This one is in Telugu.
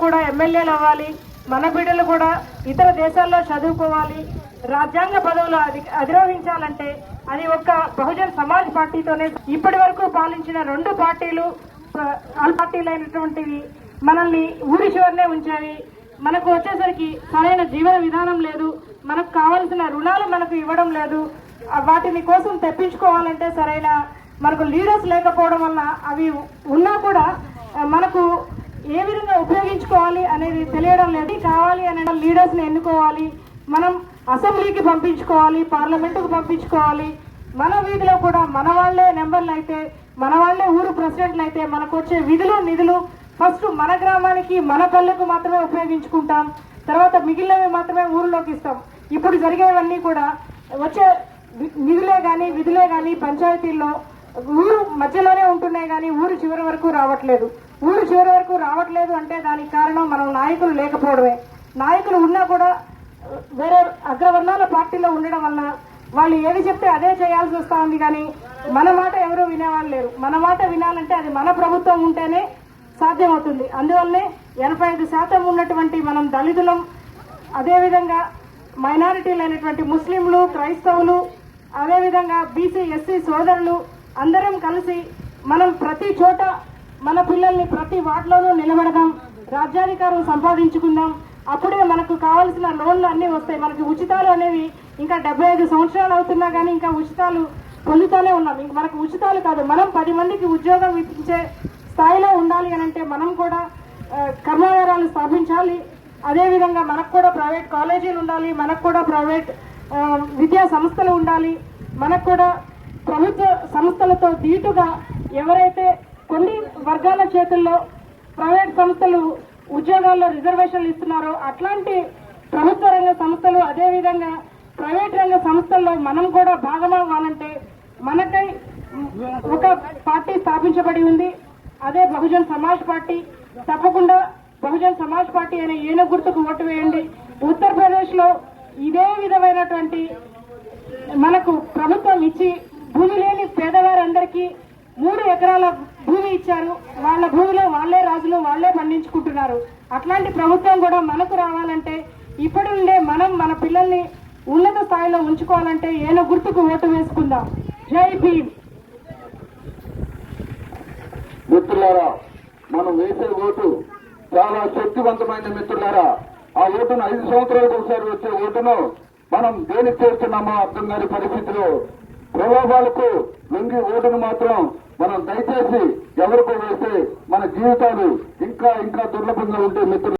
కూడా ఎమ్మెల్యేలు అవ్వాలి, మన బిడ్డలు కూడా ఇతర దేశాల్లో చదువుకోవాలి, రాజ్యాంగ పదవులు అధిరోహించాలంటే అది ఒక్క బహుజన్ సమాజ్ పార్టీతోనే. ఇప్పటి వరకు పాలించిన రెండు పార్టీలు పార్టీలైనటువంటివి మనల్ని ఊరి చివరనే ఉంచాయి. మనకు వచ్చేసరికి సరైన జీవన విధానం లేదు, మనకు కావాల్సిన రుణాలు మనకు ఇవ్వడం లేదు. వాటిని కోసం తెప్పించుకోవాలంటే సరైన మనకు లీడర్స్ లేకపోవడం వల్ల అవి ఉన్నా కూడా మనకు ఏ విధంగా ఉపయోగించుకోవాలి అనేది తెలియడం లేదు. కావాలి అనే లీడర్స్ని ఎన్నుకోవాలి, మనం అసెంబ్లీకి పంపించుకోవాలి, పార్లమెంటుకు పంపించుకోవాలి. మన వీధిలో కూడా మన వాళ్లే నెంబర్లు అయితే, మన వాళ్లే ఊరు ప్రెసిడెంట్లు అయితే మనకు వచ్చే విధులు నిధులు ఫస్ట్ మన గ్రామానికి మన పల్లెకు మాత్రమే ఉపయోగించుకుంటాం, తర్వాత మిగిలినవి మాత్రమే ఊరిలోకి ఇస్తాం. ఇప్పుడు జరిగేవన్నీ కూడా వచ్చే నిధులే కానీ విధులే కానీ పంచాయతీల్లో ఊరు మధ్యలోనే ఉంటున్నాయి కానీ ఊరు చివరి వరకు రావట్లేదు. ఊరు చివరి వరకు రావట్లేదు అంటే దానికి కారణం మనం నాయకులు లేకపోవడమే. నాయకులు ఉన్నా కూడా వేరే అగ్రవర్ణాల పార్టీలో ఉండడం వల్ల వాళ్ళు ఏది చెప్తే అదే చేయాల్సి వస్తూ ఉంది కానీ మన మాట ఎవరూ వినేవాళ్ళు లేరు. మన మాట వినాలంటే అది మన ప్రభుత్వం ఉంటేనే సాధ్యమవుతుంది. అందువల్లనే 85% ఉన్నటువంటి మనం దళితులం, అదేవిధంగా మైనారిటీలు అయినటువంటి ముస్లింలు, క్రైస్తవులు, అదేవిధంగా బీసీ ఎస్సీ సోదరులు అందరం కలిసి మనం ప్రతి చోట మన పిల్లల్ని ప్రతి వార్డులోనూ నిలబెడదాం, రాజ్యాధికారం సంపాదించుకుందాం. అప్పుడే మనకు కావాల్సిన లోన్లు అన్నీ వస్తాయి. మనకి ఉచితాలు అనేవి ఇంకా 75 సంవత్సరాలు అవుతున్నా కానీ ఇంకా ఉచితాలు పొందుతూనే ఉన్నాం. ఇంక మనకు ఉచితాలు కాదు, మనం 10 మందికి ఉద్యోగం ఇప్పించే స్థాయిలో ఉండాలి అని అంటే మనం కూడా కర్మాగారాలు స్థాపించాలి. అదేవిధంగా మనకు కూడా ప్రైవేట్ కాలేజీలు ఉండాలి, మనకు కూడా ప్రైవేట్ విద్యా సంస్థలు ఉండాలి. మనకు కూడా ప్రభుత్వ సంస్థలతో దీటుగా ఎవరైతే కొన్ని వర్గాల చేతుల్లో ప్రైవేట్ సంస్థలు ఉద్యోగాల్లో రిజర్వేషన్లు ఇస్తున్నారో అట్లాంటి ప్రభుత్వ రంగ సంస్థలు, అదేవిధంగా ప్రైవేట్ రంగ సంస్థల్లో మనం కూడా భాగమవ్వాలంటే మనకై ఒక పార్టీ స్థాపించబడి ఉంది, అదే బహుజన్ సమాజ్ పార్టీ. తప్పకుండా బహుజన్ సమాజ్ పార్టీ అనే ఏనుగు గుర్తుకు ఓటు వేయండి. ఉత్తరప్రదేశ్ లో ఇదే విధమైనటువంటి మనకు ప్రభుత్వం ఇచ్చి భూమి లేని పేదవారందరికీ 3 ఎకరాల భూమి ఇచ్చారు. వాళ్ళ భూమిలో వాళ్లే రాజులు, వాళ్లే పండించుకుంటున్నారు. అట్లాంటి ప్రభుత్వం కూడా మనకు రావాలంటే ఇప్పటి నుండే మనం మన పిల్లల్ని ఉన్నత స్థాయిలో ఉంచుకోవాలంటే ఏనుగు గుర్తుకు ఓటు వేసుకుందాం. జై భీమ్. మిత్రులారా, మనం వేసే ఓటు చాలా శక్తివంతమైన మిత్రులారా. ఆ ఓటును 5 సంవత్సరాలకు ఒకసారి వచ్చే ఓటును మనం దేనికి చేస్తున్నామో అర్థం కాని పరిస్థితిలో ప్రలోభాలకు లొంగి ఓటును మాత్రం మనం దయచేసి ఎవరికో వేస్తే మన జీవితాలు ఇంకా ఇంకా దుర్లభంగా ఉంటే మిత్రులు